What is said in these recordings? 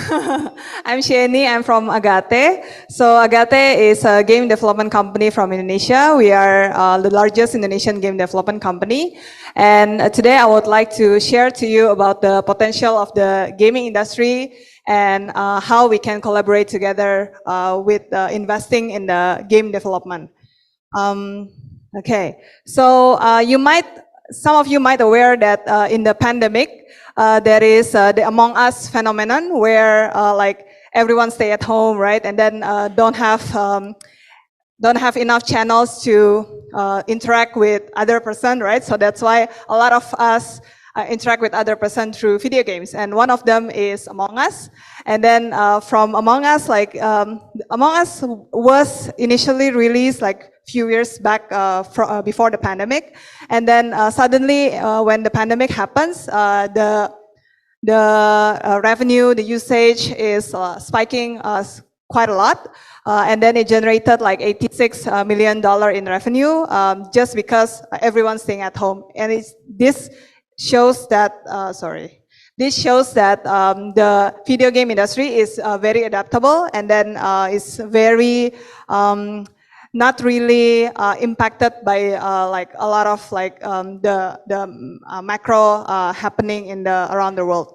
I'm Shieny, I'm from Agate. So Agate is a game development company from Indonesia. We are the largest Indonesian game development company. And today I would like to share to you about the potential of the gaming industry and how we can collaborate together with investing in the game development. Okay, so some of you might aware that in the pandemic, there is the Among Us phenomenon where like everyone stay at home, right? And then don't have enough channels to interact with other person, right? So that's why a lot of us interact with other person through video games. And one of them is Among Us. And then from Among Us, Among Us was initially released like few years back before the pandemic. And then suddenly when the pandemic happens, the revenue, the usage is spiking quite a lot. And then it generated like $86 million in revenue just because everyone's staying at home. And this shows that, this shows that the video game industry is very adaptable and then is very not really impacted by like a lot of like the macro happening around the world.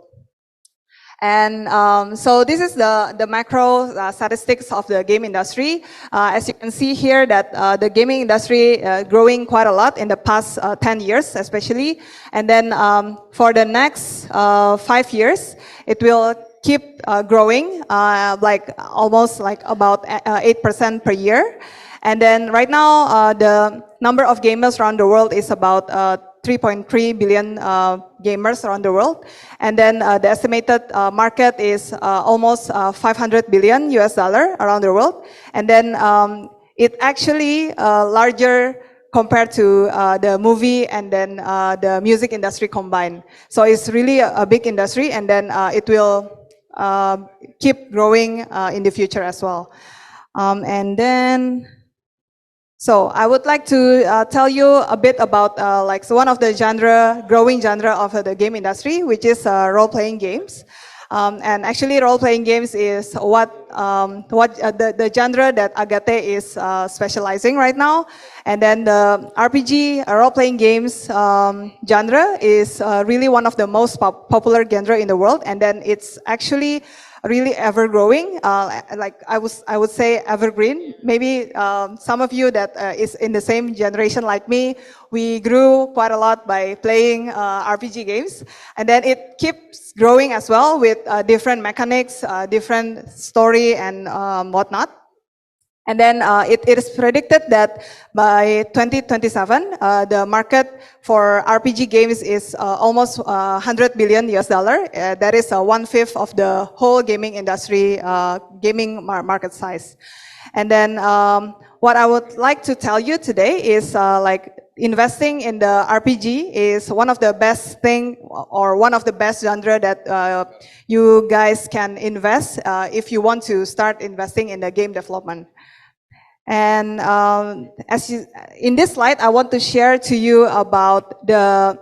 And so this is the macro statistics of the game industry. As you can see here that the gaming industry growing quite a lot in the past 10 years especially. And then for the next 5 years, it will keep growing like almost like about 8% per year. And then right now, the number of gamers around the world is about 3.3 billion gamers around the world. And then the estimated market is almost 500 billion US dollar around the world. And then it actually larger compared to the movie and then the music industry combined. So it's really a big industry, and then it will keep growing in the future as well. And then, so I would like to tell you a bit about one of the growing genre of the game industry, which is role-playing games. And actually, role-playing games is the genre that Agate is specializing right now. And then the RPG, role-playing games genre is really one of the most popular genre in the world. And then it's actually really ever-growing, like I would say evergreen. Maybe some of you that is in the same generation like me, we grew quite a lot by playing RPG games, and then it keeps growing as well with different mechanics, different story, and whatnot. And then it is predicted that by 2027, the market for RPG games is almost 100 billion US dollar. That is 1/5 of the whole gaming industry, gaming market size. And then what I would like to tell you today is like investing in the RPG is one of the best thing or one of the best genre that you guys can invest if you want to start investing in the game development. And in this slide, I want to share to you about the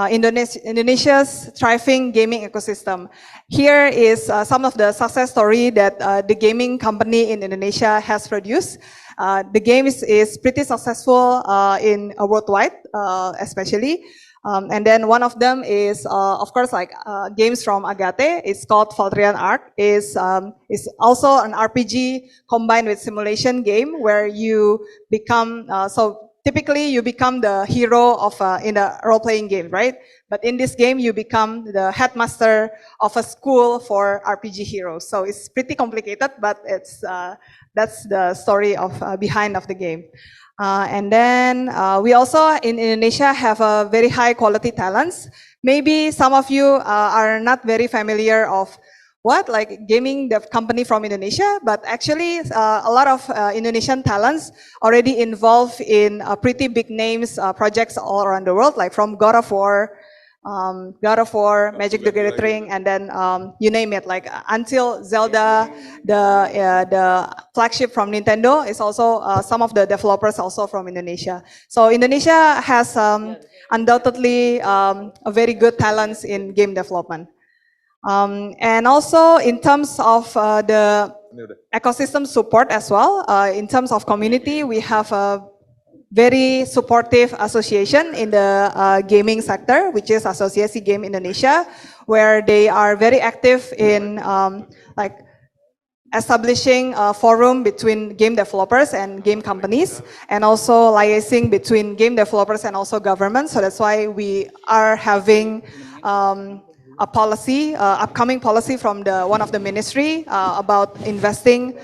Indonesia's thriving gaming ecosystem. Here is some of the success story that the gaming company in Indonesia has produced. The game is pretty successful in worldwide, especially. And then one of them is, of course, like games from Agate. It's called Valtrian Arc. Is also an RPG combined with simulation game where you become. So typically you become the hero of in a role-playing game, right? But in this game you become the headmaster of a school for RPG heroes. So it's pretty complicated, but it's that's the story of behind of the game. And then we also in Indonesia have a very high quality talents. Maybe some of you are not very familiar of like gaming the company from Indonesia, but actually a lot of Indonesian talents already involved in pretty big names projects all around the world, like from God of War, Magic the Gathering, and then you name it, like until Zelda, the flagship from Nintendo is also some of the developers also from Indonesia. So Indonesia has undoubtedly a very good talents in game development. And also in terms of the ecosystem support as well, in terms of community, we have a very supportive association in the gaming sector, which is Asosiasi Game Indonesia, where they are very active in like establishing a forum between game developers and game companies, and also liaising between game developers and also government. So that's why we are having a policy, upcoming policy from one of the ministry about investing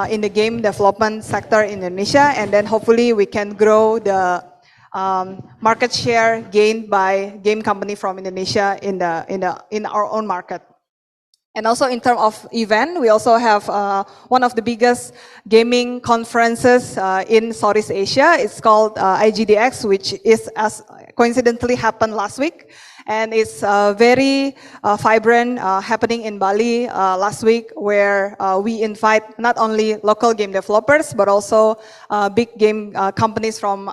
in the game development sector in Indonesia, and then hopefully we can grow the market share gained by game company from Indonesia in our own market. And also in terms of event, we also have one of the biggest gaming conferences in Southeast Asia. It's called IGDX, which is coincidentally happened last week. And it's very vibrant, happening in Bali last week, where we invite not only local game developers, but also big game companies from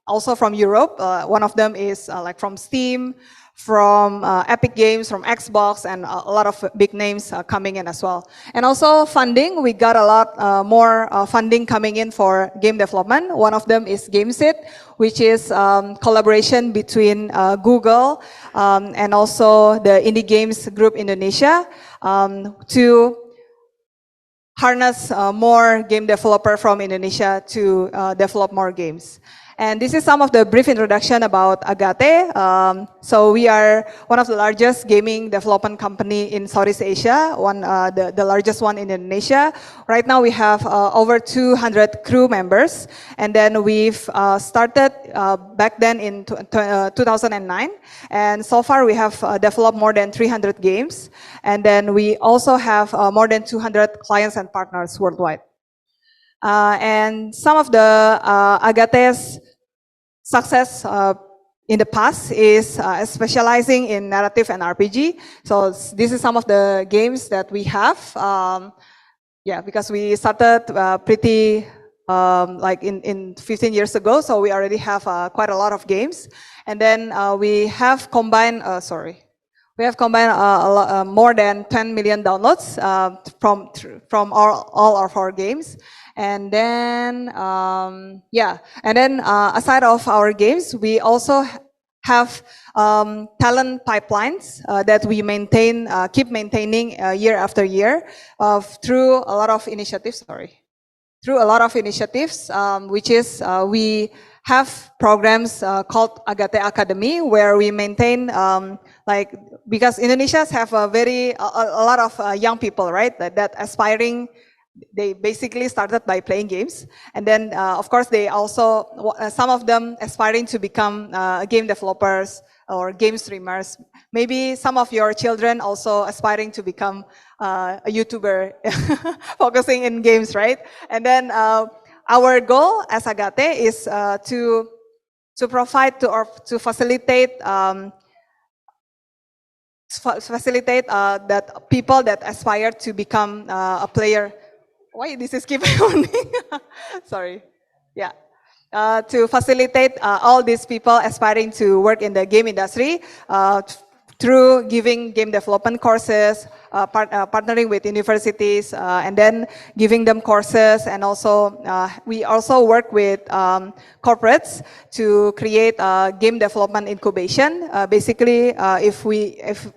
also from Europe. One of them is like from Steam, from Epic Games, from Xbox, and a lot of big names coming in as well. And also funding, we got a lot more funding coming in for game development. One of them is GameSit, which is collaboration between Google and also the Indie Games Group Indonesia to harness more game developer from Indonesia to develop more games. And this is some of the brief introduction about Agate. So we are one of the largest gaming development company in Southeast Asia, the largest one in Indonesia. Right now we have over 200 crew members, and then we've started back then in 2009, and so far we have developed more than 300 games, and then we also have more than 200 clients and partners worldwide. And some of the Agate's success in the past is specializing in narrative and RPG. So this is some of the games that we have. Yeah, because we started pretty like in 15 years ago, so we already have quite a lot of games. And then we have combined, we have combined more than 10 million downloads from all of our games. And then, yeah, and then aside of our games, we also have talent pipelines that we maintain, keep maintaining year after year through a lot of initiatives, through a lot of initiatives, which is we have programs called Agate Academy, where we maintain like, because Indonesians have a lot of young people, right, that aspiring. They basically started by playing games, and then of course they also, some of them aspiring to become game developers or game streamers. Maybe some of your children also aspiring to become a YouTuber focusing in games, right? And then our goal as Agate is to provide to facilitate that people that aspire to become a player. Why this is keep happening? Sorry. Yeah. To facilitate all these people aspiring to work in the game industry through giving game development courses, partnering with universities, and then giving them courses. And also, we also work with corporates to create game development incubation. Basically, if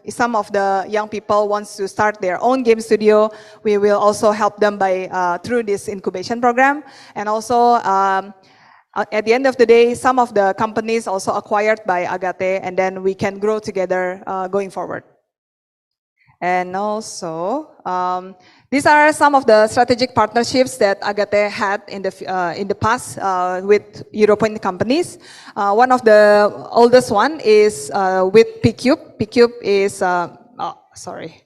some of the young people wants to start their own game studio, we will also help them by through this incubation program. And also, at the end of the day, some of the companies also acquired by Agate, and then we can grow together going forward. And also, these are some of the strategic partnerships that Agate had in the past with European companies. One of the oldest one is with P-Cube. P-Cube is, okay,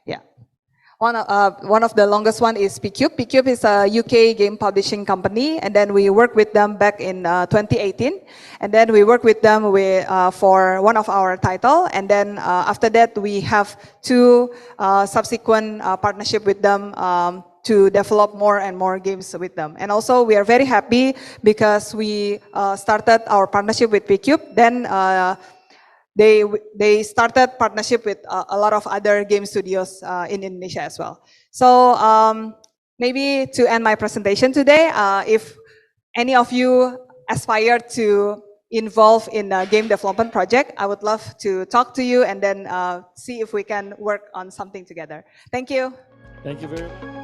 yeah. One of the longest one is P-Cube. P-Cube is a UK game publishing company, and then we worked with them back in 2018, and then we worked with them for one of our title, and then after that we have two subsequent partnership with them to develop more and more games with them. And also we are very happy because we started our partnership with P-Cube, then they started partnership with a lot of other game studios in Indonesia as well. So maybe to end my presentation today, if any of you aspire to involve in a game development project, I would love to talk to you and then see if we can work on something together. Thank you. Thank you very much.